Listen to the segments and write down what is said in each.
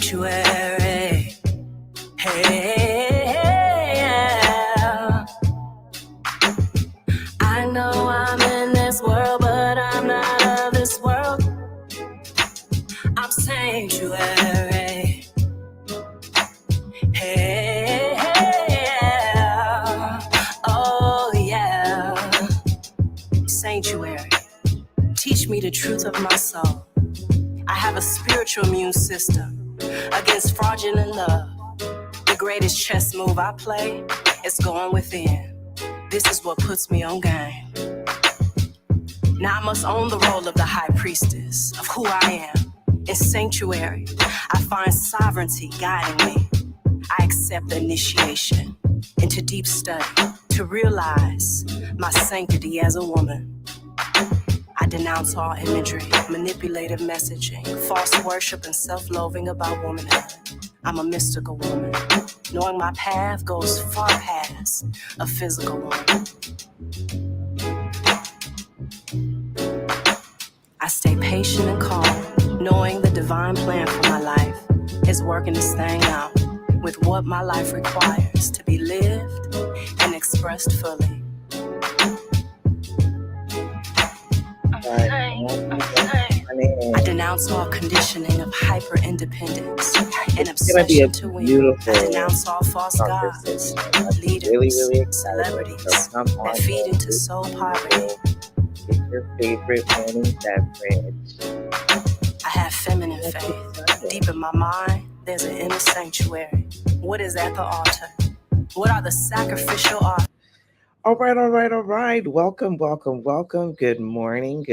sanctuary. Hey, yeah. I know I'm in this world, but I'm not of this world. I'm sanctuary. Hey, yeah. Oh, yeah. Sanctuary. Teach me the truth of my soul. I have a spiritual immune system against fraudulent love. The greatest chess move I play is going within. This is what puts me on game. Now I must own the role of the high priestess of who I am. In sanctuary, I find sovereignty guiding me. I accept the initiation into deep study to realize my sanctity as a woman. I denounce all imagery, manipulative messaging, false worship, and self-loathing about womanhood. I'm a mystical woman. Knowing my path goes far past a physical one. I stay patient and calm, knowing the divine plan for my life is working this thing out with what my life requires to be lived and expressed fully. I denounce all conditioning of hyper-independence and obsession to win. I denounce all false gods, leaders, celebrities that feed into soul poverty. Get your favorite morning beverage. I have feminine faith. Deep in my mind, there's an inner sanctuary. What is at the altar? What are the sacrificial offerings? All right. Welcome. Good morning.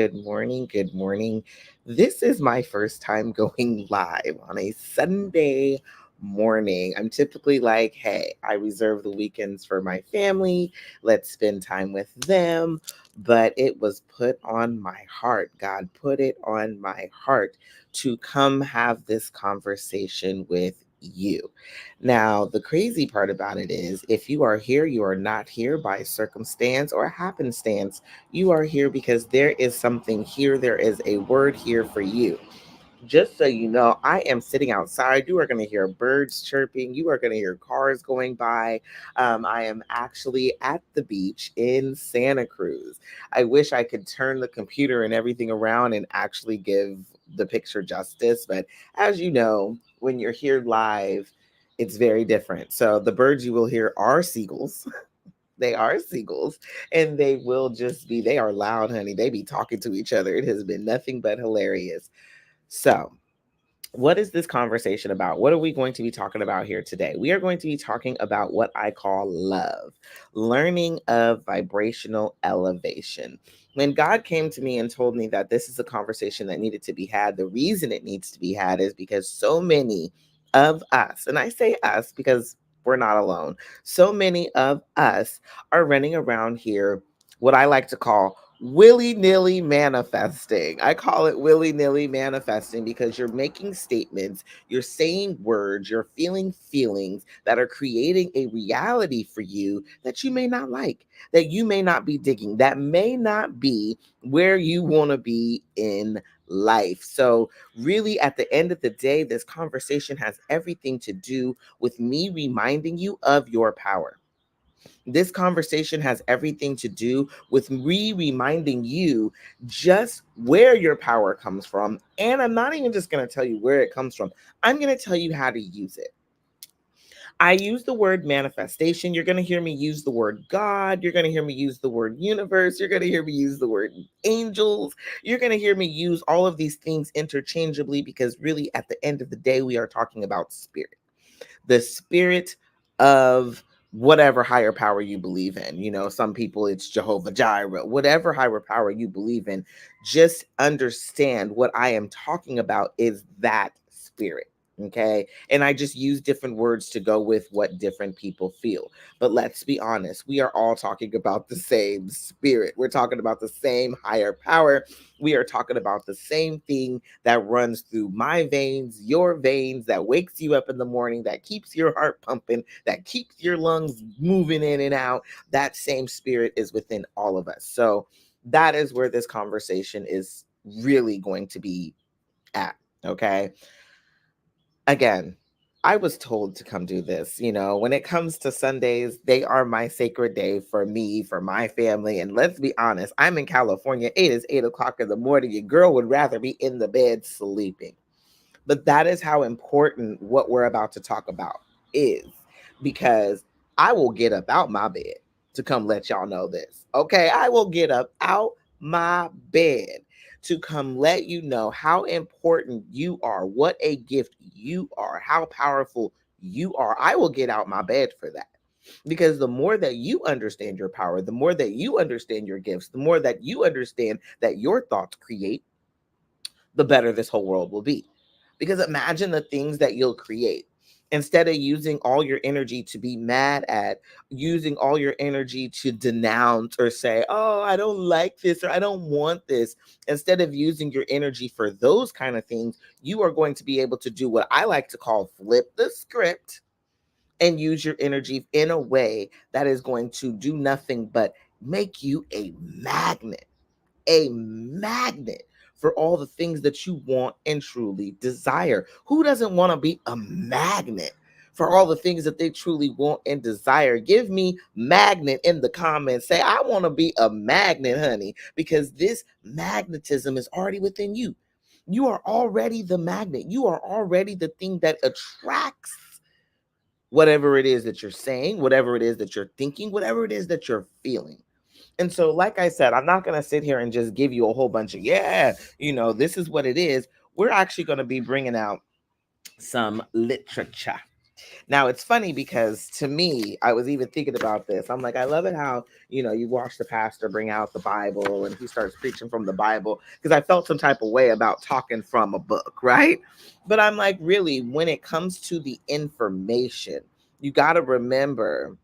This is my first time going live on a Sunday morning. I'm typically like, hey, I reserve the weekends for my family. Let's spend time with them. But it was put on my heart. God put it on my heart to come have this conversation with you. Now, the crazy part about it is if you are here, you are not here by circumstance or happenstance. You are here because there is something here. There is a word here for you. Just so you know, I am sitting outside. You are going to hear birds chirping. You are going to hear cars going by. I am actually at the beach in Santa Cruz. I wish I could turn the computer and everything around and actually give the picture justice. But as you know, when you're here live, it's very different. So the birds you will hear are seagulls. They are seagulls, and they are loud, honey. They be talking to each other. It has been nothing but hilarious. So, what is this conversation about? What are we going to be talking about here today? We are going to be talking about what I call love, learning of vibrational elevation. When God came to me and told me that this is a conversation that needed to be had, the reason it needs to be had is because so many of us, and I say us because we're not alone, so many of us are running around here, what I like to call willy-nilly manifesting. I call it willy-nilly manifesting because you're making statements, you're saying words, you're feeling feelings that are creating a reality for you that you may not like, that you may not be digging, that may not be where you want to be in life. So really, at the end of the day, this conversation has everything to do with me reminding you of your power. This conversation has everything to do with me reminding you just where your power comes from. And I'm not even just going to tell you where it comes from, I'm going to tell you how to use it. I use the word manifestation. You're going to hear me use the word God. You're going to hear me use the word universe. You're going to hear me use the word angels. You're going to hear me use all of these things interchangeably because really at the end of the day, we are talking about spirit. The spirit of whatever higher power you believe in. You know, some people it's Jehovah Jireh, whatever higher power you believe in. Just understand what I am talking about is that spirit. Okay. And I just use different words to go with what different people feel. But let's be honest, we are all talking about the same spirit. We're talking about the same higher power. We are talking about the same thing that runs through my veins, your veins, that wakes you up in the morning, that keeps your heart pumping, that keeps your lungs moving in and out. That same spirit is within all of us. So that is where this conversation is really going to be at. Okay. Again, I was told to come do this. When it comes to Sundays, they are my sacred day for me, for my family. And let's be honest, I'm in California. It is 8 o'clock in the morning. Your girl would rather be in the bed sleeping. But that is how important what we're about to talk about is, because I will get up out my bed to come let y'all know this. Okay, I will get up out my bed to come let you know how important you are, what a gift you are, how powerful you are. I will get out my bed for that. Because the more that you understand your power, the more that you understand your gifts, the more that you understand that your thoughts create, the better this whole world will be. Because imagine the things that you'll create. Instead of using all your energy to be mad at, using all your energy to denounce or say, oh, I don't like this or I don't want this, instead of using your energy for those kind of things, you are going to be able to do what I like to call flip the script and use your energy in a way that is going to do nothing but make you a magnet for all the things that you want and truly desire. Who doesn't want to be a magnet for all the things that they truly want and desire? Give me magnet in the comments. Say, I want to be a magnet, honey, because this magnetism is already within you. You are already the magnet. You are already the thing that attracts whatever it is that you're saying, whatever it is that you're thinking, whatever it is that you're feeling. And so, like I said, I'm not going to sit here and just give you a whole bunch of, this is what it is. We're actually going to be bringing out some literature. Now, it's funny because to me, I was even thinking about this. I'm like, I love it how, you watch the pastor bring out the Bible and he starts preaching from the Bible, because I felt some type of way about talking from a book, right? But I'm like, really, when it comes to the information, you got to remember,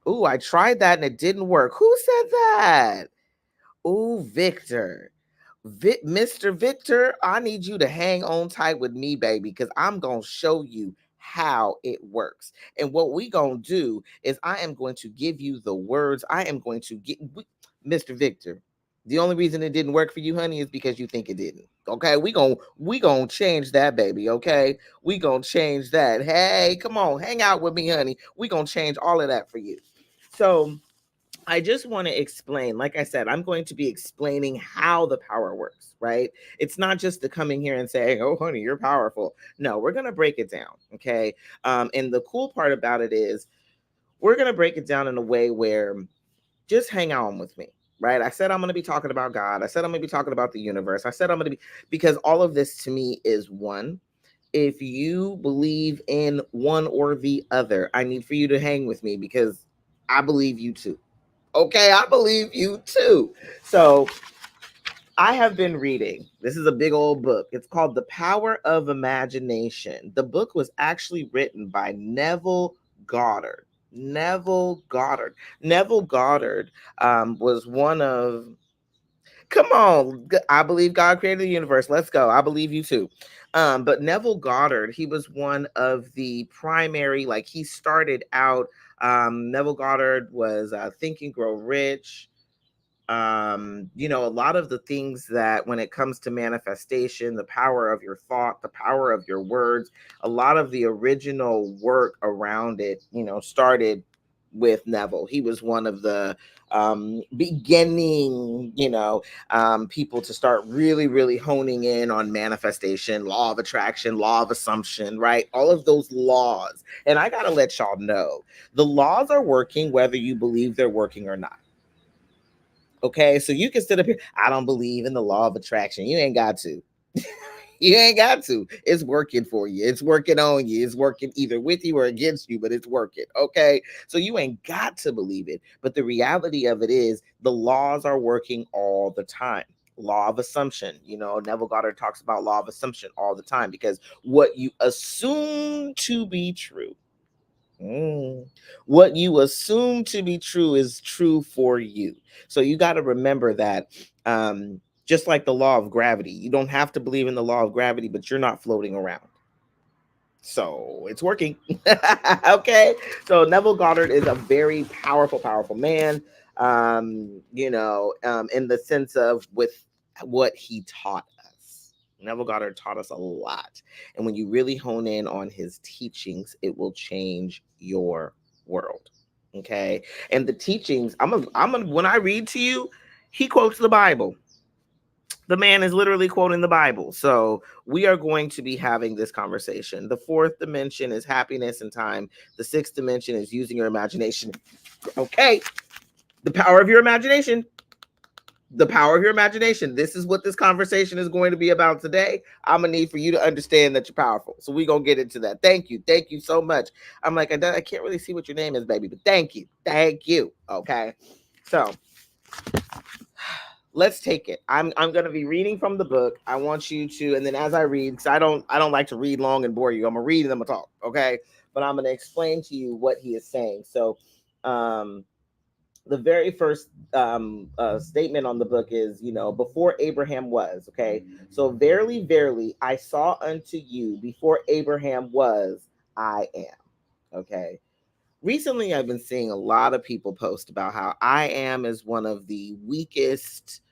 ooh, I tried that and it didn't work. Who said that? Ooh, Victor. Mr. Victor, I need you to hang on tight with me, baby, because I'm going to show you how it works. And what we going to do is I am going to give you the words. I am going to get Mr. Victor. The only reason it didn't work for you, honey, is because you think it didn't. Okay, we gonna change that, baby. Okay, we gonna change that. Hey, come on, hang out with me, honey. We gonna change all of that for you. So I just want to explain, like I said, I'm going to be explaining how the power works, right? It's not just the coming here and saying, oh, honey, you're powerful. No, we're going to break it down. Okay. And the cool part about it is we're going to break it down in a way where just hang on with me. Right. I said I'm going to be talking about God. I said I'm going to be talking about the universe. I said I'm going to be, because all of this to me is one. If you believe in one or the other, I need for you to hang with me because I believe you too. Okay, I believe you too. So I have been reading. This is a big old book. It's called The Power of Imagination. The book was actually written by Neville Goddard. Neville Goddard. Neville Goddard was one of, come on, I believe God created the universe. Let's go. I believe you too. But Neville Goddard, he was one of the primary, like he started out. Neville Goddard was Think and Grow Rich. A lot of the things that when it comes to manifestation, the power of your thought, the power of your words, a lot of the original work around it, started with Neville. He was one of the beginning, people to start really, really honing in on manifestation, law of attraction, law of assumption, right? All of those laws. And I got to let y'all know the laws are working whether you believe they're working or not. Okay, so you can sit up here. I don't believe in the law of attraction. You ain't got to. You ain't got to. It's working for you. It's working on you. It's working either with you or against you, but it's working. Okay, so you ain't got to believe it. But the reality of it is the laws are working all the time. Law of assumption. Neville Goddard talks about law of assumption all the time because what you assume to be true. What you assume to be true is true for you. So you got to remember that, just like the law of gravity, you don't have to believe in the law of gravity, but you're not floating around. So it's working. Okay. So Neville Goddard is a very powerful, powerful man, in the sense of with what he taught us. Neville Goddard taught us a lot. And when you really hone in on his teachings, it will change your world. Okay. And the teachings, when I read to you, he quotes the Bible. The man is literally quoting the Bible. So we are going to be having this conversation. The fourth dimension is happiness and time. The sixth dimension is using your imagination. Okay. The power of your imagination. The power of your imagination. This is what this conversation is going to be about today. I'm gonna need for you to understand that you're powerful. So we're gonna get into that. Thank you so much. I'm like, I can't really see what your name is, baby, but thank you. Okay, so let's take it. I'm gonna be reading from the book. I want you to, and then as I read, because I don't like to read long and bore you. I'm gonna read and I'm gonna talk. Okay, but I'm gonna explain to you what he is saying. So, the very first statement on the book is, before Abraham was, okay? So, verily, verily, I saw unto you before Abraham was, I am, okay? Recently, I've been seeing a lot of people post about how I am is one of the weakest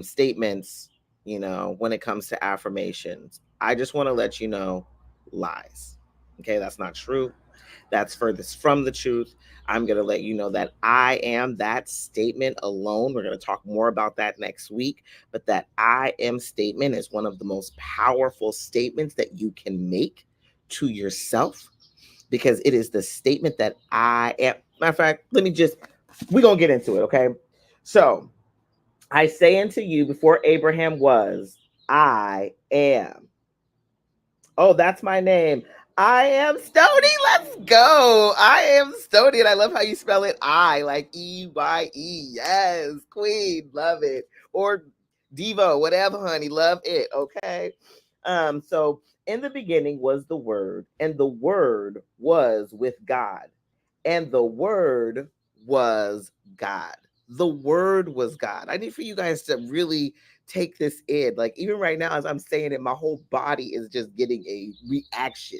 statements, when it comes to affirmations. I just want to let you know, lies. Okay, that's not true. That's furthest from the truth. I'm going to let you know that I am, that statement alone. We're going to talk more about that next week. But that I am statement is one of the most powerful statements that you can make to yourself, because it is the statement that I am. Matter of fact, we're going to get into it. Okay. So I say unto you, before Abraham was, I am. Oh, that's my name. I am Stony. Let's go. I am Stony. And I love how you spell it. I, like EYE. Yes, queen. Love it. Or Devo, whatever, honey. Love it. Okay. So in the beginning was the Word, and the Word was with God, and the Word was God. The Word was God. I need for you guys to really take this in. Like, even right now, as I'm saying it, my whole body is just getting a reaction.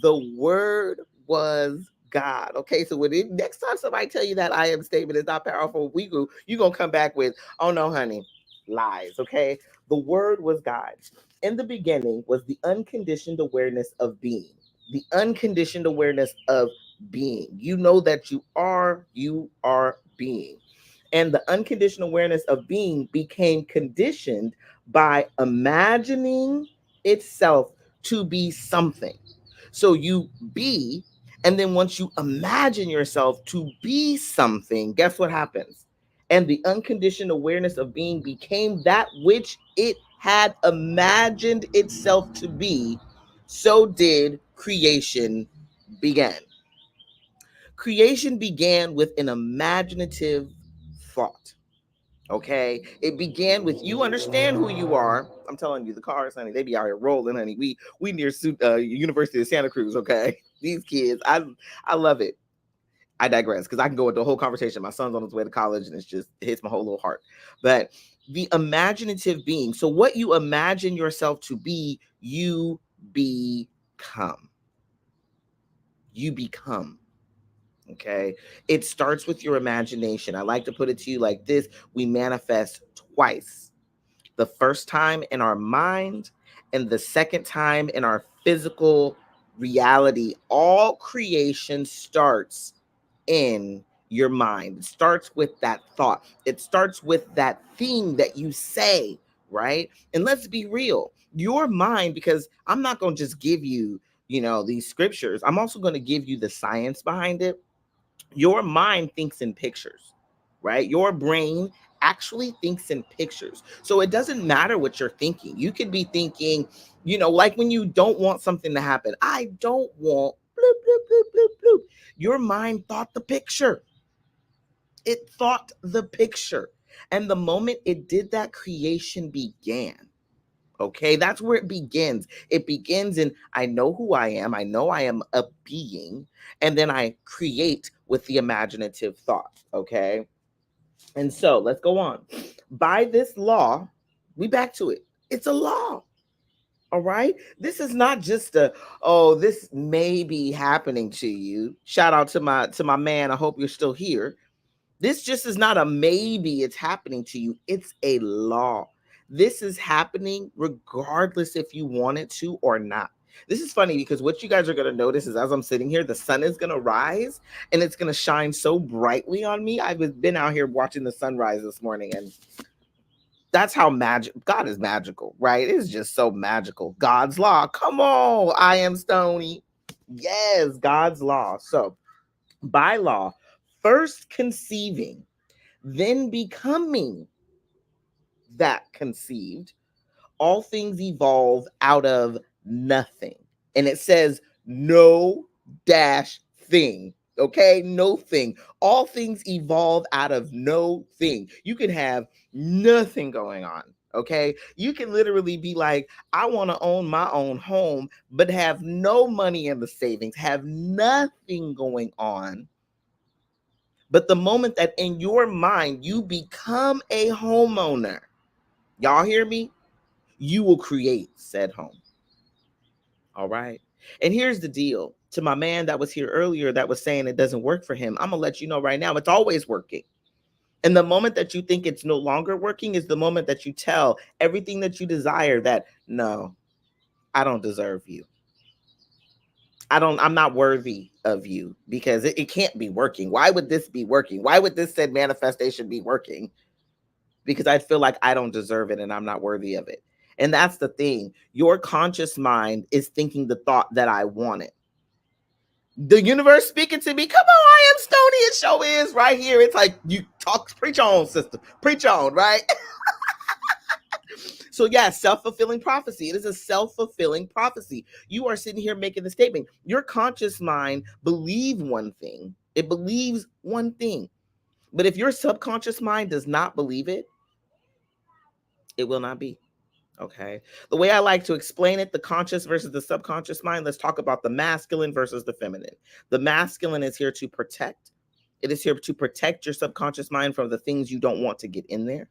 The Word was God. Okay, so next time somebody tell you that I am statement is not powerful, you gonna come back with, oh no, honey, lies. Okay, the Word was God. In the beginning was the unconditioned awareness of being. The unconditioned awareness of being. You know that you are being. And the unconditional awareness of being became conditioned by imagining itself to be something. So you be, and then once you imagine yourself to be something, guess what happens? And the unconditioned awareness of being became that which it had imagined itself to be. So did creation begin. Creation began with an imaginative thought. Okay, it began with, you understand who you are. I'm telling you, the cars, honey, they be out here rolling, honey. We near University of Santa Cruz. Okay, these kids, I love it. I digress, because I can go into a whole conversation. My son's on his way to college, and it hits my whole little heart. But the imaginative being, so what you imagine yourself to be, you become. You become. Okay. It starts with your imagination. I like to put it to you like this: we manifest twice. The first time in our mind, and the second time in our physical reality. All creation starts in your mind. It starts with that thought. It starts with that thing that you say, right? And let's be real. Your mind, because I'm not going to just give you, these scriptures. I'm also going to give you the science behind it. Your mind thinks in pictures, right? Your brain actually thinks in pictures. So it doesn't matter what you're thinking. You could be thinking, like when you don't want something to happen. I don't want bloop, bloop, bloop, bloop, bloop. Your mind thought the picture. It thought the picture. And the moment it did that, creation began. Okay, that's where it begins. It begins in, I know who I am. I know I am a being. And then I create with the imaginative thought. Okay. And so let's go on. By this law, we back to it. It's a law. All right. This is not just this may be happening to you. Shout out to my man. I hope you're still here. This just is not a maybe it's happening to you. It's a law. This is happening regardless if you want it to or not. This is funny because what you guys are going to notice is as I'm sitting here, the sun is going to rise and it's going to shine so brightly on me. I've been out here watching the sunrise this morning, and that's how magic God is magical, right? It's just so magical. God's law. Come on, I am Stony. Yes, God's law. So, by law, first conceiving, then becoming that conceived, all things evolve out of nothing. And it says no dash thing. Okay, no thing. All things evolve out of no thing. You can have nothing going on. Okay, you can literally be like, I want to own my own home, but have no money in the savings, have nothing going on. But the moment that in your mind you become a homeowner, y'all hear me? You will create said home. All right. And here's the deal, to my man that was here earlier that was saying it doesn't work for him, I'm going to let you know right now, it's always working. And the moment that you think it's no longer working is the moment that you tell everything that you desire that, no, I don't deserve you. I'm not worthy of you because it can't be working. Why would this be working? Why would this said manifestation be working? Because I feel like I don't deserve it and I'm not worthy of it. And that's the thing. Your conscious mind is thinking the thought that I want it. The universe speaking to me, come on, I am Stony. It show is right here. It's like you talk, preach on, sister. Preach on, right? So yeah, self-fulfilling prophecy. It is a self-fulfilling prophecy. You are sitting here making the statement. Your conscious mind believes one thing. It believes one thing. But if your subconscious mind does not believe it, it will not be. Okay. The way I like to explain it, the conscious versus the subconscious mind, let's talk about the masculine versus the feminine. The masculine is here to protect. It is here to protect your subconscious mind from the things you don't want to get in there.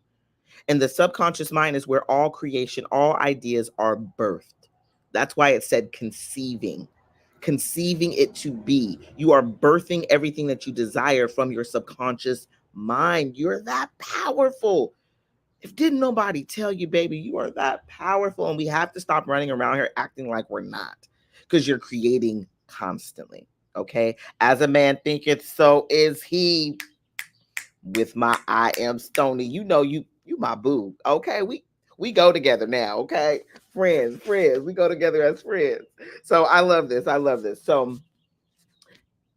And the subconscious mind is where all creation, all ideas are birthed. That's why it said conceiving it to be. You are birthing everything that you desire from your subconscious mind. You're that powerful. If didn't nobody tell you, baby, you are that powerful, and we have to stop running around here acting like we're not, because you're creating constantly. Okay, as a man thinketh, so is he. With my I am Stony, you know you my boo. Okay, we go together now. Okay, friends, we go together as friends. So I love this. I love this. So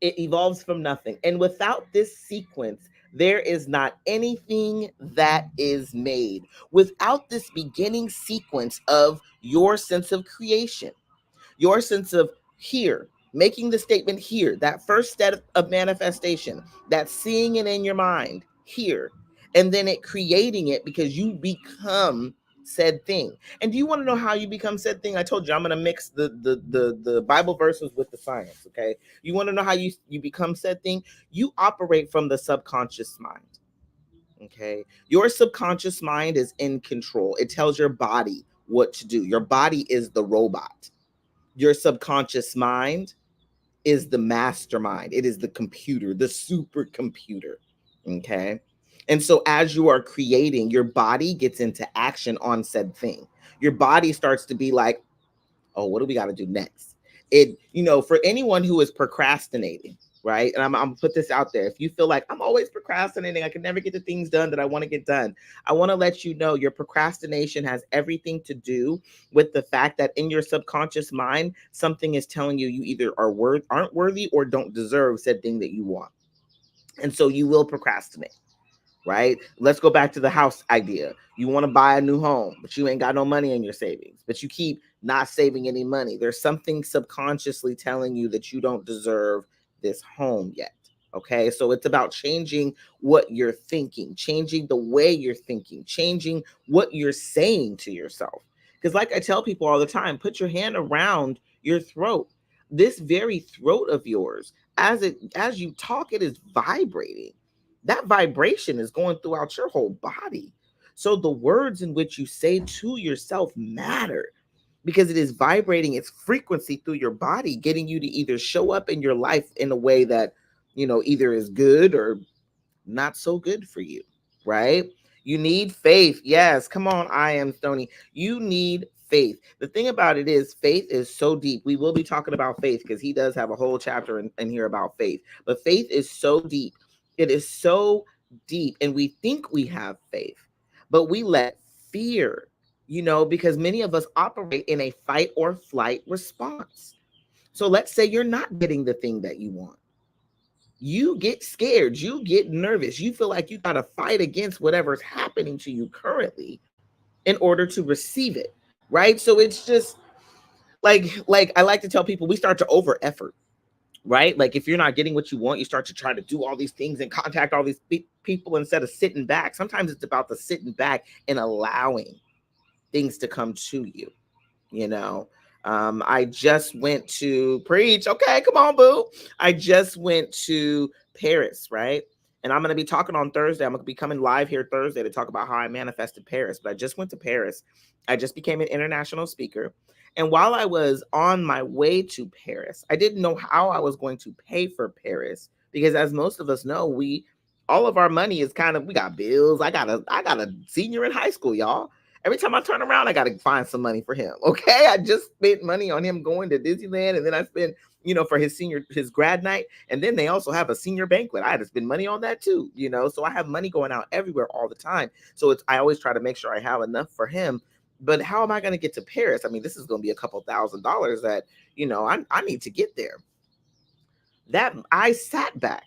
it evolves from nothing. And without this sequence, there is not anything that is made. Without this beginning sequence of your sense of creation, your sense of here, making the statement here, that first step of manifestation, that seeing it in your mind here, and then it creating it because you become said thing. And do you want to know how you become said thing? I told you I'm going to mix the Bible verses with the science. Okay, you want to know how you become said thing? You operate from the subconscious mind. Okay, your subconscious mind is in control. It tells your body what to do. Your body is the robot. Your subconscious mind is the mastermind. It is the computer, the supercomputer. Okay. And so as you are creating, your body gets into action on said thing. Your body starts to be like, oh, what do we got to do next? It, for anyone who is procrastinating, right? And I'm gonna put this out there. If you feel like I'm always procrastinating, I can never get the things done that I want to get done, I want to let you know your procrastination has everything to do with the fact that in your subconscious mind, something is telling you you either aren't worthy or don't deserve said thing that you want. And so you will procrastinate, right? Let's go back to the house idea. You want to buy a new home, but you ain't got no money in your savings, but you keep not saving any money. There's something subconsciously telling you that you don't deserve this home yet. Okay, so it's about changing what you're thinking, changing the way you're thinking, changing what you're saying to yourself. Because, like I tell people all the time, put your hand around your throat. This very throat of yours, as you talk, it is vibrating. That vibration is going throughout your whole body. So the words in which you say to yourself matter because it is vibrating its frequency through your body, getting you to either show up in your life in a way that, either is good or not so good for you, right? You need faith. Yes, come on, I am Stony. You need faith. The thing about it is, faith is so deep. We will be talking about faith because he does have a whole chapter in here about faith. But faith is so deep. It is so deep, and we think we have faith, but we let fear, because many of us operate in a fight or flight response. So let's say you're not getting the thing that you want. You get scared, you get nervous, you feel like you got to fight against whatever's happening to you currently in order to receive it, right? So it's just like I like to tell people, we start to over effort, right? Like if you're not getting what you want, you start to try to do all these things and contact all these people instead of sitting back. Sometimes it's about the sitting back and allowing things to come to you. you know I just went to preach. Okay, come on, boo. I just went to Paris, right? And I'm going to be talking on Thursday. I'm going to be coming live here Thursday to talk about how I manifested Paris. But I just went to Paris. I just became an international speaker. And while I was on my way to Paris, I didn't know how I was going to pay for Paris because, as most of us know, all of our money is we got bills. I got a senior in high school, y'all. Every time I turn around, I got to find some money for him. Okay. I just spent money on him going to Disneyland. And then I spent, for his grad night. And then they also have a senior banquet. I had to spend money on that too, so I have money going out everywhere all the time. So I always try to make sure I have enough for him. But how am I going to get to Paris? I mean, this is going to be a couple $1,000s that, I need to get there. That I sat back.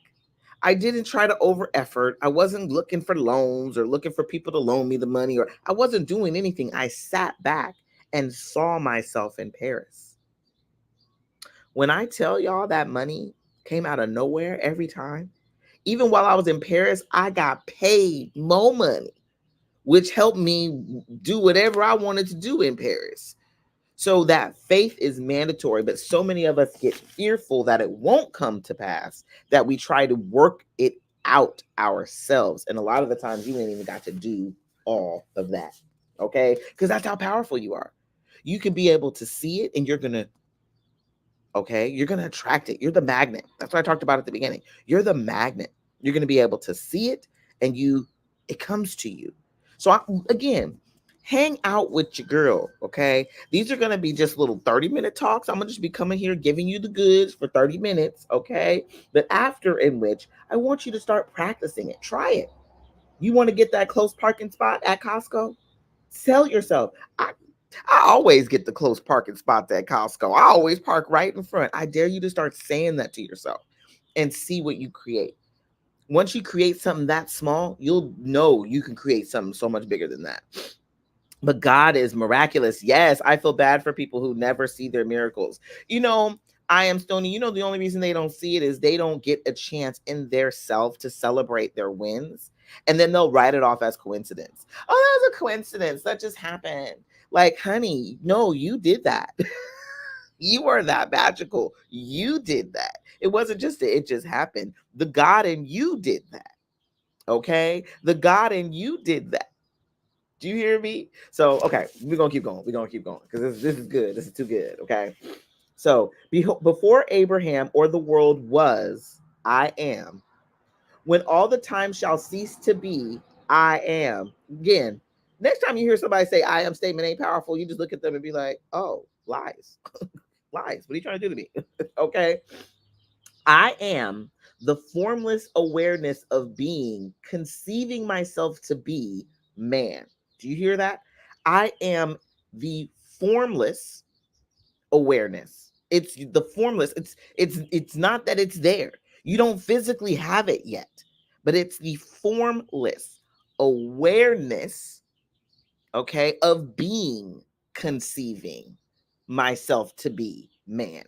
I didn't try to over effort. I wasn't looking for loans or looking for people to loan me the money, or I wasn't doing anything. I sat back and saw myself in Paris. When I tell y'all that money came out of nowhere every time, even while I was in Paris, I got paid more money, which helped me do whatever I wanted to do in Paris. So that faith is mandatory, but so many of us get fearful that it won't come to pass that we try to work it out ourselves. And a lot of the times you ain't even got to do all of that. Okay? Because that's how powerful you are. You can be able to see it and you're going to attract it. You're the magnet. That's what I talked about at the beginning. You're the magnet. You're going to be able to see it and it comes to you. So again, hang out with your girl, okay? These are going to be just little 30-minute talks. I'm going to just be coming here giving you the goods for 30 minutes, okay? But after in which I want you to start practicing it. Try it. You want to get that close parking spot at Costco? Sell yourself. I always get the close parking spots at Costco. I always park right in front. I dare you to start saying that to yourself and see what you create. Once you create something that small, you'll know you can create something so much bigger than that. But God is miraculous. Yes, I feel bad for people who never see their miracles. I am Stony. The only reason they don't see it is they don't get a chance in their self to celebrate their wins. And then they'll write it off as coincidence. Oh, that was a coincidence. That just happened. Like, honey, no, you did that. You are that magical. You did that. It wasn't just that it just happened. The God in you did that. Okay? The God in you did that. Do you hear me? So, okay, we're going to keep going. We're going to keep going because this is good. This is too good. Okay. So, before Abraham or the world was, I am. When all the time shall cease to be, I am. Again, next time you hear somebody say I am statement ain't powerful, you just look at them and be like, oh, lies. Lies. What are you trying to do to me? Okay. I am the formless awareness of being, conceiving myself to be man. Do you hear that? I am the formless awareness. It's the formless. It's not that it's there. You don't physically have it yet, but it's the formless awareness, okay, of being, conceiving myself to be man.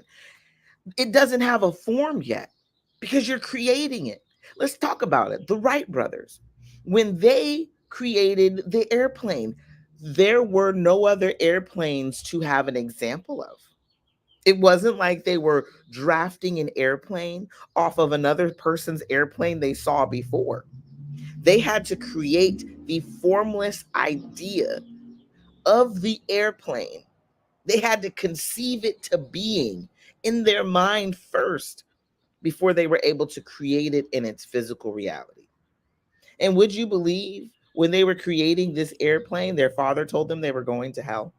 It doesn't have a form yet because you're creating it. Let's talk about it. The Wright brothers, when they created the airplane, there were no other airplanes to have an example of. It wasn't like they were drafting an airplane off of another person's airplane they saw before. They had to create the formless idea of the airplane. They had to conceive it to being in their mind first before they were able to create it in its physical reality. And would you believe When they were creating this airplane, their father told them they were going to hell.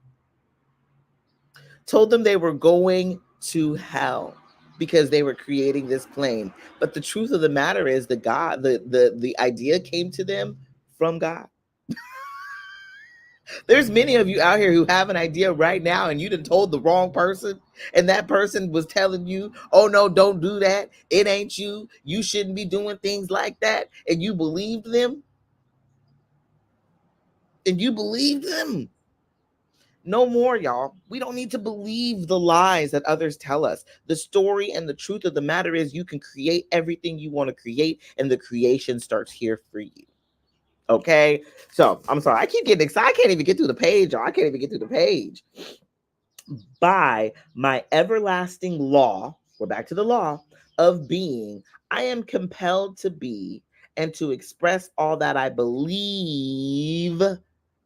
Told them they were going to hell because they were creating this plane. But the truth of the matter is the idea came to them from God. There's many of you out here who have an idea right now and you done told the wrong person, and that person was telling you, oh no, don't do that. It ain't you. You shouldn't be doing things like that. And you believed them. And you believed them. No more, y'all. We don't need to believe the lies that others tell us. The story and the truth of the matter is you can create everything you want to create, and the creation starts here for you. Okay? So, I'm sorry. I keep getting excited. I can't even get through the page, y'all. I can't even get through the page. By my everlasting law, we're back to the law of being, I am compelled to be and to express all that I believe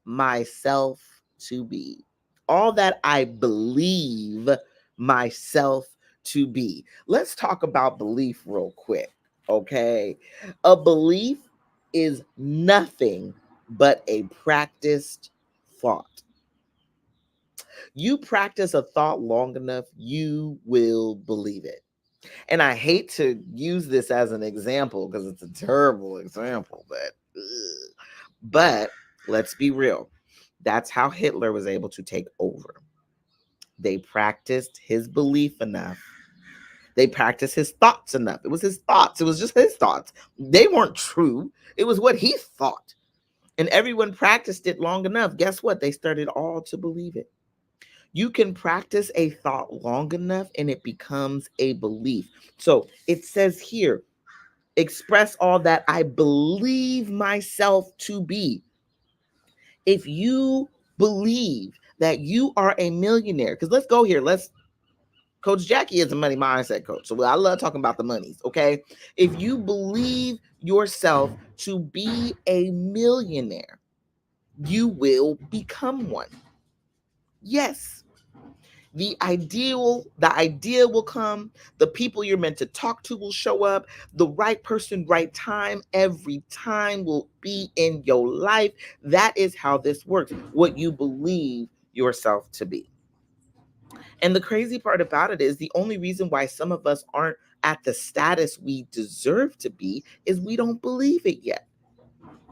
myself to be. All that I believe myself to be. Let's talk about belief real quick, okay? A belief is nothing but a practiced thought. You practice a thought long enough, you will believe it. And I hate to use this as an example because it's a terrible example, but let's be real. That's how Hitler was able to take over. They practiced his belief enough. They practiced his thoughts enough. It was his thoughts. It was just his thoughts. They weren't true. It was what he thought. And everyone practiced it long enough. Guess what? They started all to believe it. You can practice a thought long enough and it becomes a belief. So it says here, express all that I believe myself to be. If you believe that you are a millionaire, because let's go here. Coach Jackie is a money mindset coach. So I love talking about the monies. Okay. If you believe yourself to be a millionaire, you will become one. Yes. The idea will come. The people you're meant to talk to will show up. The right person, right time, every time will be in your life. That is how this works. What you believe yourself to be. And the crazy part about it is the only reason why some of us aren't at the status we deserve to be is we don't believe it yet.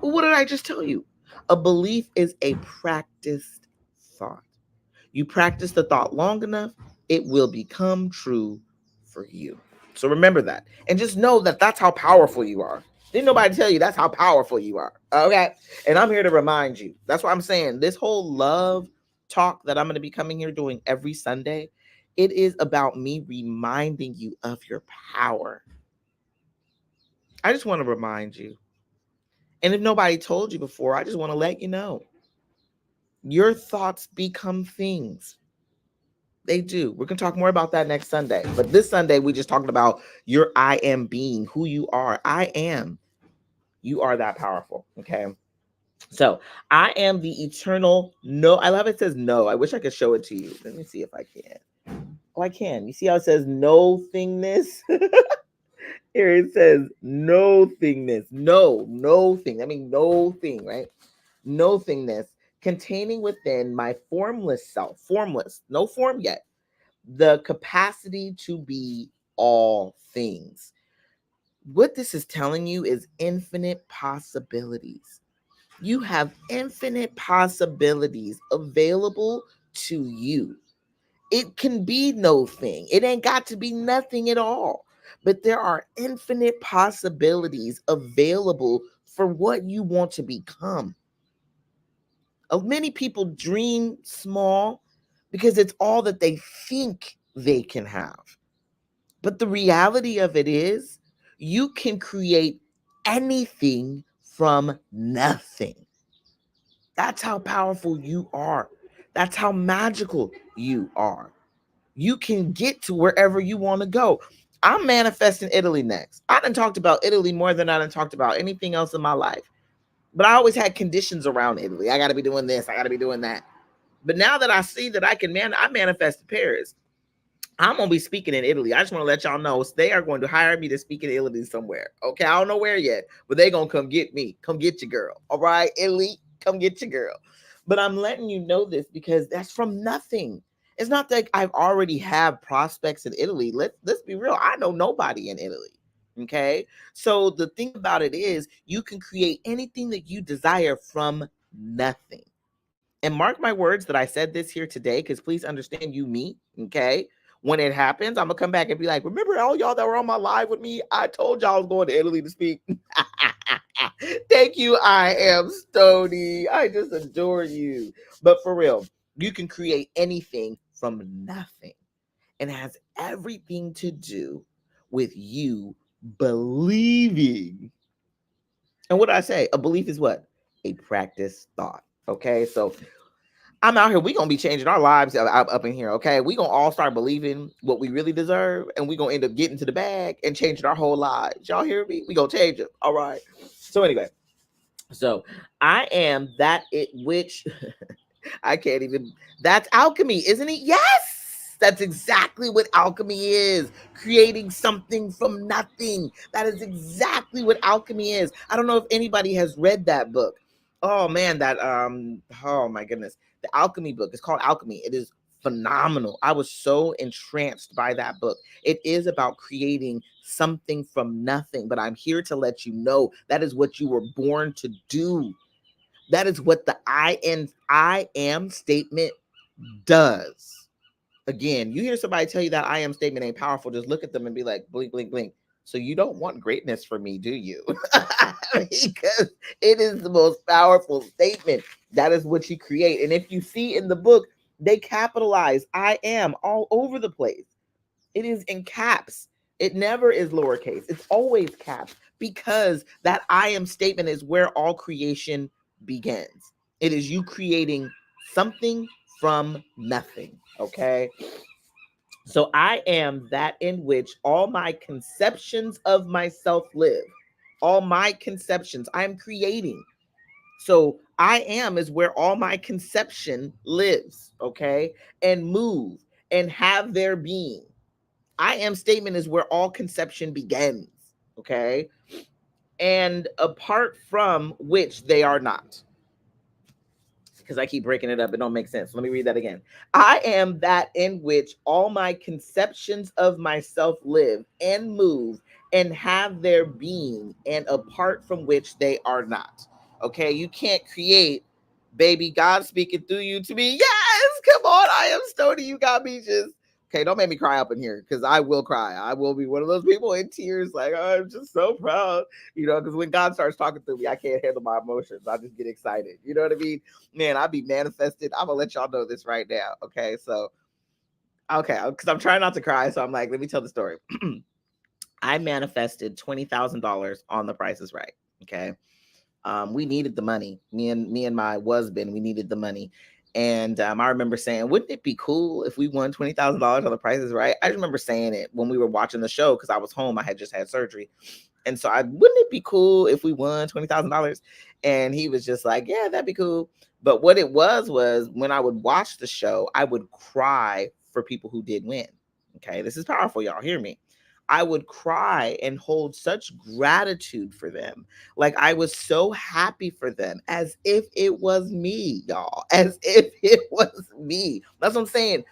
Well, what did I just tell you? A belief is a practiced thought. You practice the thought long enough, it will become true for you. So remember that. And just know that that's how powerful you are. Didn't nobody tell you that's how powerful you are. Okay. And I'm here to remind you. That's why I'm saying this whole love talk that I'm going to be coming here doing every Sunday, it is about me reminding you of your power. I just want to remind you. And if nobody told you before, I just want to let you know. Your thoughts become things. They do. We're going to talk more about that next Sunday. But this Sunday, we just talking about your I am being, who you are. I am. You are that powerful. Okay. So I am the eternal no. I love it says no. I wish I could show it to you. Let me see if I can. Oh, I can. You see how it says no thingness? Here it says no thingness. No thing. I mean, no thing, right? No thingness containing within my formless self, formless, no form yet, the capacity to be all things. What this is telling you is infinite possibilities. You have infinite possibilities available to you. It can be no thing. It ain't got to be nothing at all. But there are infinite possibilities available for what you want to become. Many people dream small because it's all that they think they can have. But the reality of it is, you can create anything from nothing. That's how powerful you are. That's how magical you are. You can get to wherever you want to go. I'm manifesting Italy next. I done talked about Italy more than I done talked about anything else in my life. But I always had conditions around Italy. I got to be doing this. I got to be doing that. But now that I see that I manifested Paris. I'm gonna be speaking in Italy. I just want to let y'all know they are going to hire me to speak in Italy somewhere. Okay, I don't know where yet, but they gonna come get me. Come get your girl. All right, Italy, come get your girl. But I'm letting you know this because that's from nothing. It's not that I've already have prospects in Italy. Let's be real. I know nobody in Italy. Okay, so the thing about it is you can create anything that you desire from nothing. And mark my words that I said this here today, because please understand you me, okay? When it happens, I'm gonna come back and be like, remember all y'all that were on my live with me? I told y'all I was going to Italy to speak. Thank you, I am Stony. I just adore you. But for real, you can create anything from nothing. And it has everything to do with you believing. And what did I say? A belief is what? A practice thought. Okay, so I'm out here. We gonna be changing our lives up in here. Okay, we gonna all start believing what we really deserve, and we gonna end up getting to the bag and changing our whole lives. Y'all hear me? We gonna change it. All right. So anyway, so I am that it which I can't even. That's alchemy, isn't it? Yes, that's exactly what alchemy is. Creating something from nothing. That is exactly what alchemy is. I don't know if anybody has read that book. Oh man, that oh my goodness. The alchemy book. It's called Alchemy. It is phenomenal. I was so entranced by that book. It is about creating something from nothing, but I'm here to let you know that is what you were born to do. That is what the I am statement does. Again, you hear somebody tell you that I am statement ain't powerful, just look at them and be like, blink, blink, blink. So you don't want greatness for me, do you? Because it is the most powerful statement. That is what you create. And if you see in the book, they capitalize I am all over the place. It is in caps. It never is lowercase. It's always caps because that I am statement is where all creation begins. It is you creating something from nothing. Okay. So I am that in which all my conceptions of myself live. All my conceptions I'm creating. So I am is where all my conception lives. Okay. And move and have their being. I am statement is where all conception begins. Okay. And apart from which they are not. Because I keep breaking it up. It don't make sense. Let me read that again. I am that in which all my conceptions of myself live and move and have their being, and apart from which they are not. Okay. You can't create baby God speaking through you to me. Yes. Come on. I am Stony. You got me just. Okay, don't make me cry up in here because I will cry. I will be one of those people in tears, like, oh, I'm just so proud, because when God starts talking through me, I can't handle my emotions. I just get excited. You know what I mean? Man, I be manifested. I'm gonna let y'all know this right now. Okay, so okay, because I'm trying not to cry, so I'm like, let me tell the story. I manifested $20,000 on The Price is Right. Okay, we needed the money. Me and my husband, we needed the money. And I remember saying, wouldn't it be cool if we won $20,000 on The Price is Right? I just remember saying it when we were watching the show because I was home. I had just had surgery. And so wouldn't it be cool if we won $20,000? And he was just like, yeah, that'd be cool. But what it was when I would watch the show, I would cry for people who did win. Okay, this is powerful, y'all. Hear me. I would cry and hold such gratitude for them. Like I was so happy for them as if it was me, y'all. As if it was me. That's what I'm saying.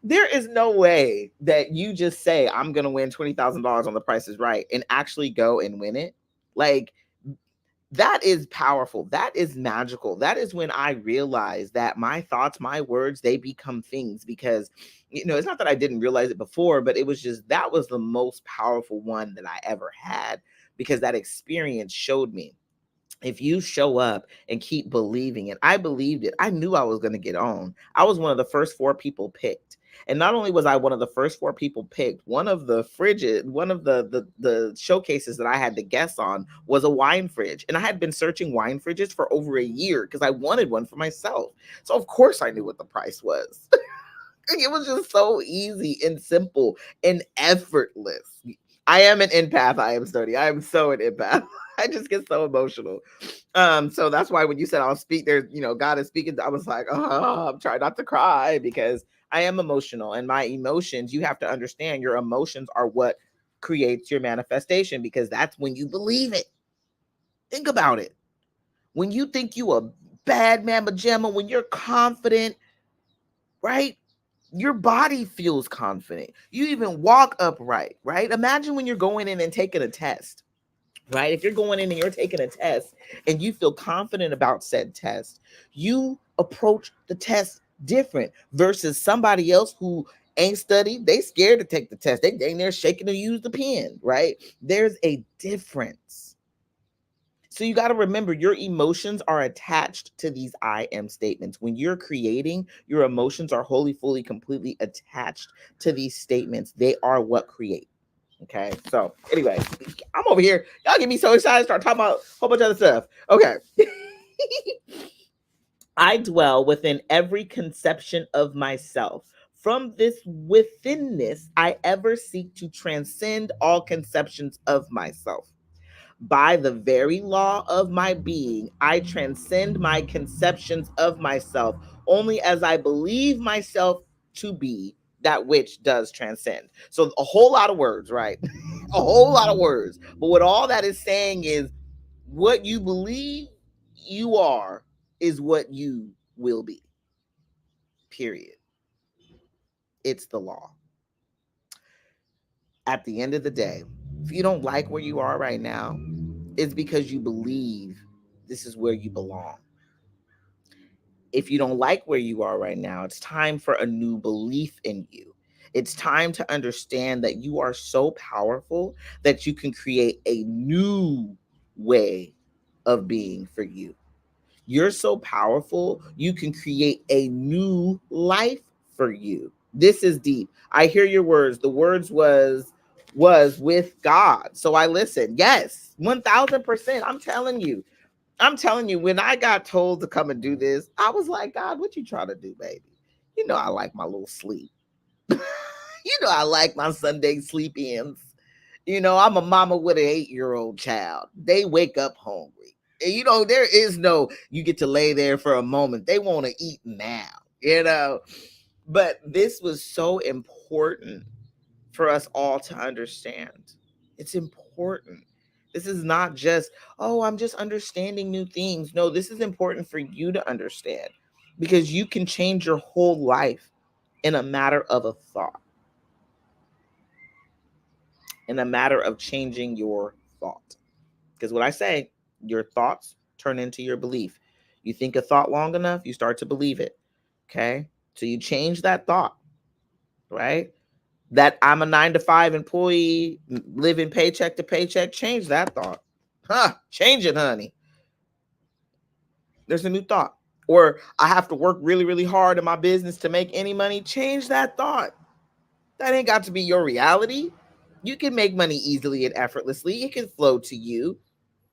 There is no way that you just say, I'm going to win $20,000 on The Price is Right and actually go and win it. Like, that is powerful. That is magical. That is when I realize that my thoughts, my words, they become things because, it's not that I didn't realize it before, but it was just that was the most powerful one that I ever had because that experience showed me if you show up and keep believing it. I believed it. I knew I was going to get on. I was one of the first 4 people picked. And not only was I one of the first 4 people picked, one of the showcases that I had to guess on was a wine fridge. And I had been searching wine fridges for over a year because I wanted one for myself. So of course I knew what the price was. It was just so easy and simple and effortless. I am an empath. I am sturdy. I am so an empath. I just get so emotional. So that's why when you said I'll speak there, God is speaking, I was like, oh, I'm trying not to cry because I am emotional, and my emotions, you have to understand your emotions are what creates your manifestation, because that's when you believe it. Think about it. When you think you a bad mamma jamma, when you're confident, right? Your body feels confident. You even walk upright, right? Imagine when you're going in and taking a test, right? If you're going in and you're taking a test and you feel confident about said test, you approach the test different versus somebody else who ain't studied. They scared to take the test. They ain't there shaking to use the pen, right? There's a difference. So you got to remember your emotions are attached to these I am statements. When you're creating, your emotions are wholly, fully, completely attached to these statements. They are what create. Okay. So anyway, I'm over here. Y'all get me so excited, start talking about a whole bunch of other stuff. Okay. I dwell within every conception of myself. From this withinness, I ever seek to transcend all conceptions of myself. By the very law of my being, I transcend my conceptions of myself only as I believe myself to be that which does transcend. So, a whole lot of words, right? A whole lot of words. But what all that is saying is what you believe you are is what you will be. Period. It's the law. At the end of the day, if you don't like where you are right now, it's because you believe this is where you belong. If you don't like where you are right now, it's time for a new belief in you. It's time to understand that you are so powerful that you can create a new way of being for you. You're so powerful, you can create a new life for you. This is deep. I hear your words. The words was with God. So I listen. Yes, 1000%. I'm telling you, when I got told to come and do this, I was like, God, what you trying to do, baby? You know, I like my little sleep. I like my Sunday sleep ins. I'm a mama with an 8-year-old child. They wake up hungry. And there is no, you get to lay there for a moment. They want to eat now. But this was so important for us all to understand. It's important. This is not just, oh, I'm just understanding new things. No, this is important for you to understand because you can change your whole life in a matter of a thought, in a matter of changing your thought. Because what I say, your thoughts turn into your belief. You think a thought long enough, you start to believe it. Okay. So you change that thought, right? That I'm a 9 to 5 employee, living paycheck to paycheck, change that thought. Change it, honey. There's a new thought. Or I have to work really, really hard in my business to make any money. Change that thought. That ain't got to be your reality. You can make money easily and effortlessly. It can flow to you.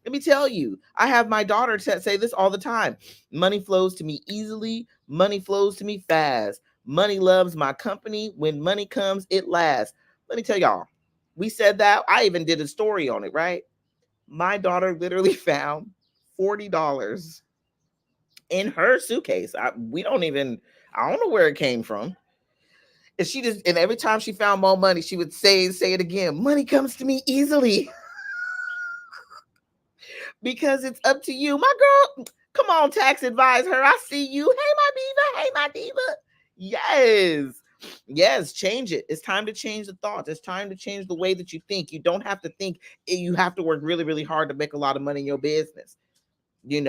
Let me tell you, I have my daughter say this all the time. Money flows to me easily. Money flows to me fast. Money loves my company. When money comes, it lasts. Let me tell y'all, we said that. I even did a story on it, right? My daughter literally found $40 in her suitcase. I don't know where it came from. And every time she found more money, she would say it again. Money comes to me easily. Because it's up to you. My girl, come on, tax advisor. I see you. Hey, my diva. Hey, my diva. Yes. Yes, change it. It's time to change the thoughts. It's time to change the way that you think. You don't have to think you have to work really, really hard to make a lot of money in your business. You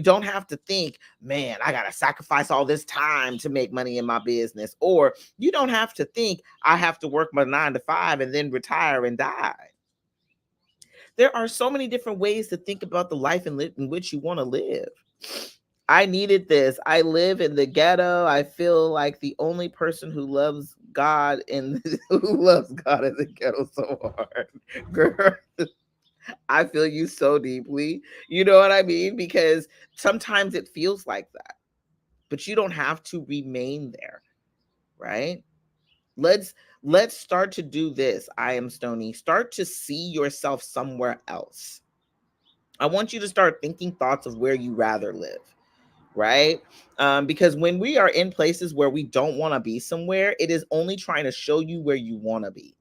don't have to think, man, I got to sacrifice all this time to make money in my business. Or you don't have to think I have to work my 9 to 5 and then retire and die. There are so many different ways to think about the life in which you want to live. I needed this. I live in the ghetto. I feel like the only person who loves God in who loves God in the ghetto so hard. Girl, I feel you so deeply. You know what I mean? Because sometimes it feels like that. But you don't have to remain there, right? Let's start to do this. I am Stony. Start to see yourself somewhere else. I want you to start thinking thoughts of where you rather live, right? Because when we are in places where we don't want to be somewhere, it is only trying to show you where you want to be.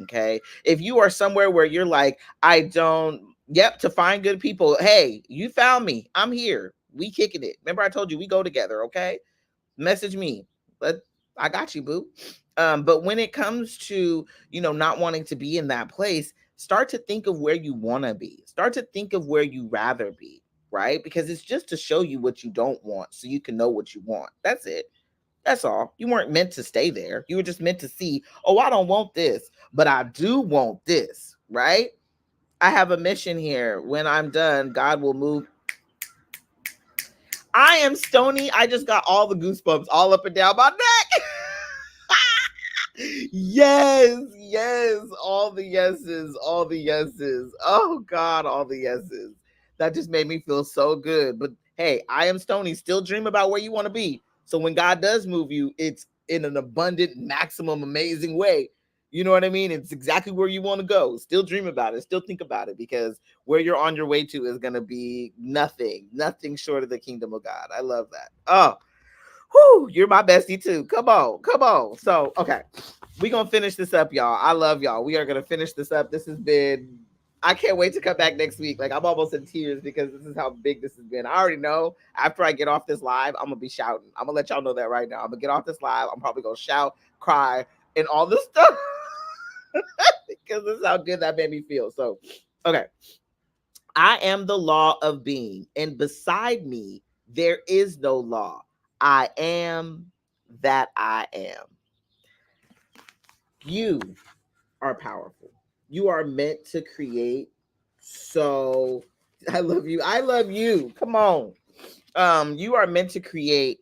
Okay. If you are somewhere where you're like, I don't, yep, to find good people, hey, you found me. I'm here. We kicking it. Remember, I told you we go together. Okay. Message me. But I got you, boo. But when it comes to, not wanting to be in that place, start to think of where you want to be. Start to think of where you rather be, right? Because it's just to show you what you don't want so you can know what you want. That's it. That's all. You weren't meant to stay there. You were just meant to see, oh, I don't want this, but I do want this, right? I have a mission here. When I'm done, God will move. I am Stony. I just got all the goosebumps all up and down my neck. Yes, yes, all the yeses, all the yeses. Oh God, all the yeses. That just made me feel so good. But hey, I am Stony. Still dream about where you want to be. So when God does move you, it's in an abundant, maximum, amazing way. You know what I mean? It's exactly where you want to go. Still dream about it. Still think about it, because where you're on your way to is going to be nothing short of the kingdom of God. I love that. Oh, whew, you're my bestie too. Come on, come on. So, okay, we're gonna finish this up, y'all. I love y'all. We are gonna finish this up. This has been, I can't wait to come back next week. Like, I'm almost in tears because this is how big this has been. I already know after I get off this live, I'm gonna be shouting. I'm gonna let y'all know that right now. I'm gonna get off this live. I'm probably gonna shout, cry, and all this stuff because this is how good that made me feel. So, okay. I am the law of being, and beside me, there is no law. I am that I am. You are powerful. You are meant to create. So I love you. I love you. Come on. You are meant to create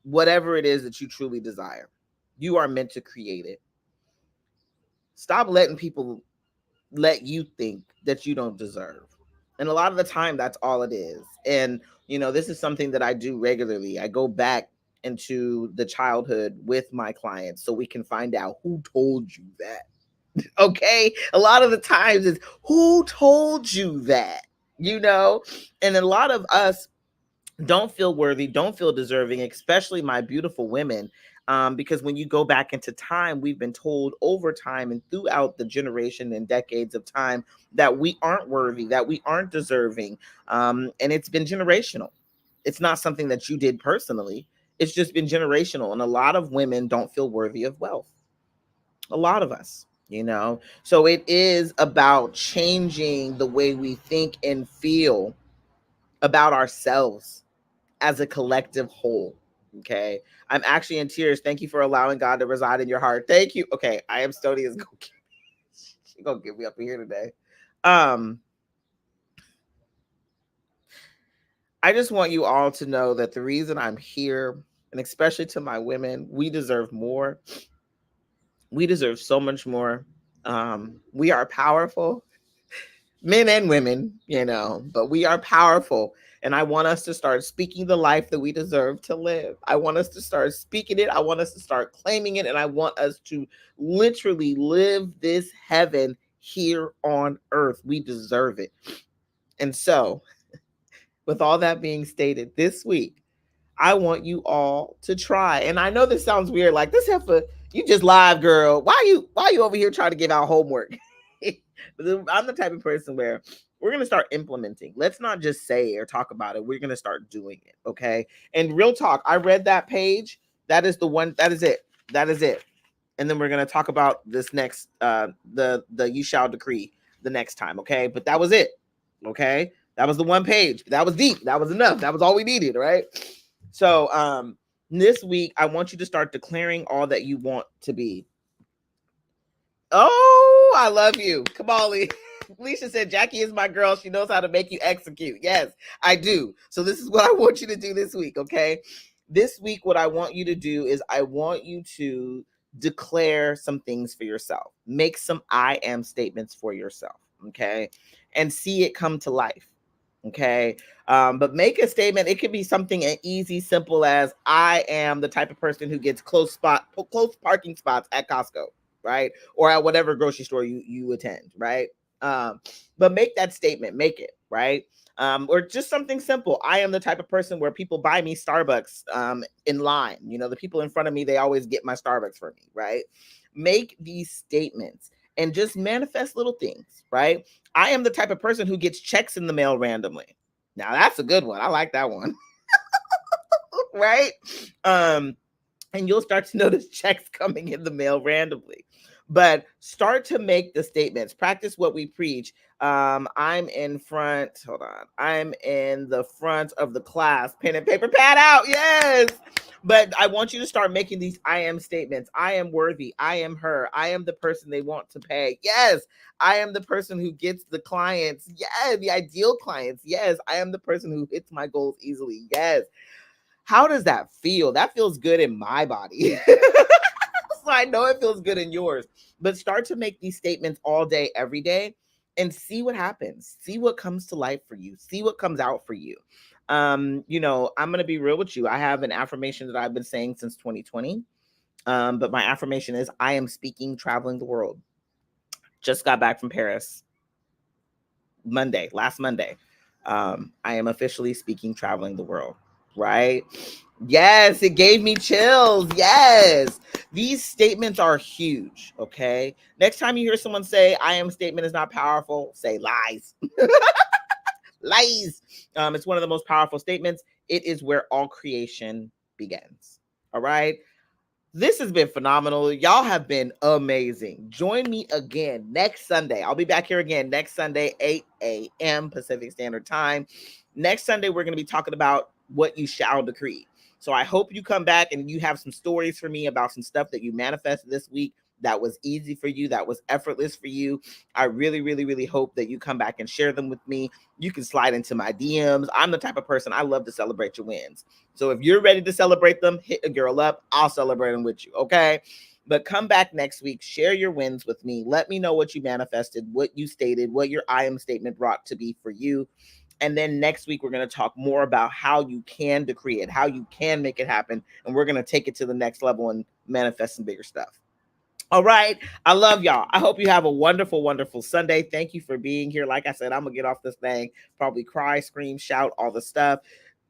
whatever it is that you truly desire. You are meant to create it. Stop letting people let you think that you don't deserve. And a lot of the time, that's all it is. And, this is something that I do regularly. I go back into the childhood with my clients so we can find out who told you that. Okay. A lot of the times it's who told you that, and a lot of us don't feel worthy, don't feel deserving, especially my beautiful women. Because when you go back into time, we've been told over time and throughout the generation and decades of time that we aren't worthy, that we aren't deserving. And it's been generational. It's not something that you did personally. It's just been generational. And a lot of women don't feel worthy of wealth. A lot of us, So it is about changing the way we think and feel about ourselves as a collective whole. Okay. I'm actually in tears. Thank you for allowing God to reside in your heart. Thank you. Okay. I am Stony is gonna get me up in here today. Um, I just want you all to know that the reason I'm here, and especially to my women, we deserve more. We deserve so much more. We are powerful, men and women, but we are powerful. And I want us to start speaking the life that we deserve to live. I want us to start speaking it. I want us to start claiming it. And I want us to literally live this heaven here on earth. We deserve it. And so, with all that being stated, this week, I want you all to try. And I know this sounds weird, like this heifer, you just live, girl. Why you over here trying to give out homework? But I'm the type of person where we're gonna start implementing. Let's not just say or talk about it. We're gonna start doing it. Okay. And real talk, I read that page. That is the one, that is it. That is it. And then we're gonna talk about this next the you shall decree the next time. Okay. But that was it. Okay. That was the one page. That was deep. That was enough. That was all we needed, right? So this week I want you to start declaring all that you want to be. Oh, I love you. Come on, Lee. Leisha said, Jackie is my girl. She knows how to make you execute. Yes, I do. So this is what I want you to do this week, okay? This week, what I want you to do is I want you to declare some things for yourself. Make some I am statements for yourself, okay? And see it come to life. Okay. But make a statement. It could be something as easy, simple as I am the type of person who gets close parking spots at Costco, right? Or at whatever grocery store you attend, right? Um, but make that statement, make it, right? Or just something simple. I am the type of person where people buy me Starbucks in line. You know, the people in front of me, they always get my Starbucks for me, right? Make these statements and just manifest little things, right? I am the type of person who gets checks in the mail randomly. Now that's a good one. I like that one. Right? Um, and you'll start to notice checks coming in the mail randomly. But start to make the statements. Practice what we preach. I'm in front. Hold on. I'm in the front of the class. Pen and paper pad out. Yes. But I want you to start making these I am statements. I am worthy. I am her. I am the person they want to pay. Yes. I am the person who gets the clients. Yeah, the ideal clients. Yes. I am the person who hits my goals easily. Yes. How does that feel? That feels good in my body. So I know it feels good in yours. But start to make these statements all day, every day, and see what happens. See what comes to life for you. See what comes out for you. I'm gonna be real with you. I have an affirmation that I've been saying since 2020. But my affirmation is I am speaking, traveling the world. Just got back from Paris last Monday. I am officially speaking, traveling the world, right? Yes, it gave me chills. Yes. These statements are huge. Okay. Next time you hear someone say, I am statement is not powerful, say lies. Lies. It's one of the most powerful statements. It is where all creation begins. All right. This has been phenomenal. Y'all have been amazing. Join me again next Sunday. I'll be back here again next Sunday, 8 a.m. Pacific Standard Time. Next Sunday, we're going to be talking about what you shall decree. So I hope you come back and you have some stories for me about some stuff that you manifested this week that was easy for you, that was effortless for you. I really, really, really hope that you come back and share them with me. You can slide into my DMs. I'm the type of person, I love to celebrate your wins. So if you're ready to celebrate them, hit a girl up. I'll celebrate them with you. Okay. But come back next week, share your wins with me. Let me know what you manifested, what you stated, what your I am statement brought to be for you. And then next week, we're going to talk more about how you can decree it, how you can make it happen. And we're going to take it to the next level and manifest some bigger stuff. All right. I love y'all. I hope you have a wonderful, wonderful Sunday. Thank you for being here. Like I said, I'm going to get off this thing, probably cry, scream, shout, all the stuff.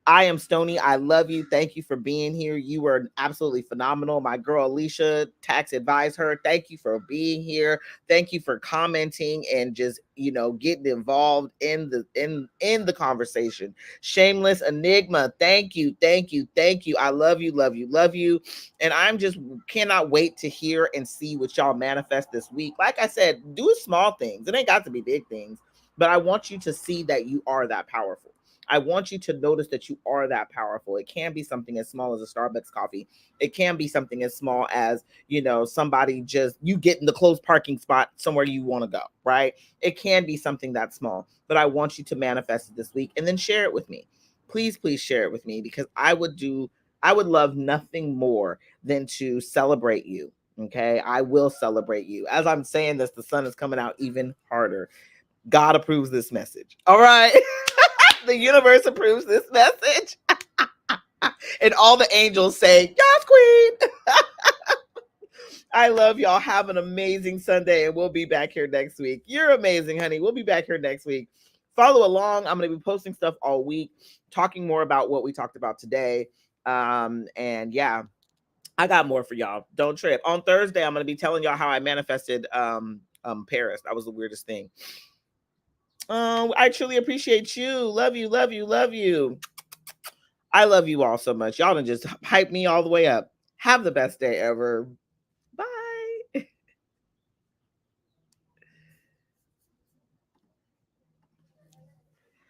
I am Stony. I love you. Thank you for being here. You were absolutely phenomenal. My girl Alicia, tax advise her. Thank you for being here. Thank you for commenting and just, getting involved in the conversation. Shameless Enigma. Thank you. Thank you. Thank you. I love you, love you, love you. And I'm just cannot wait to hear and see what y'all manifest this week. Like I said, do small things. It ain't got to be big things, but I want you to see that you are that powerful. I want you to notice that you are that powerful. It can be something as small as a Starbucks coffee. It can be something as small as, somebody just you get in the closed parking spot somewhere you want to go, right? It can be something that small, but I want you to manifest it this week and then share it with me. Please, please share it with me because I would love nothing more than to celebrate you. Okay. I will celebrate you. As I'm saying this, the sun is coming out even harder. God approves this message. All right. The universe approves this message. And all the angels say, yes, queen. I love y'all. Have an amazing Sunday. And we'll be back here next week. You're amazing, honey. We'll be back here next week. Follow along. I'm going to be posting stuff all week, talking more about what we talked about today. And yeah, I got more for y'all. Don't trip. On Thursday, I'm going to be telling y'all how I manifested Paris. That was the weirdest thing. I truly appreciate you. Love you, love you, love you. I love you all so much. Y'all done just hype me all the way up. Have the best day ever.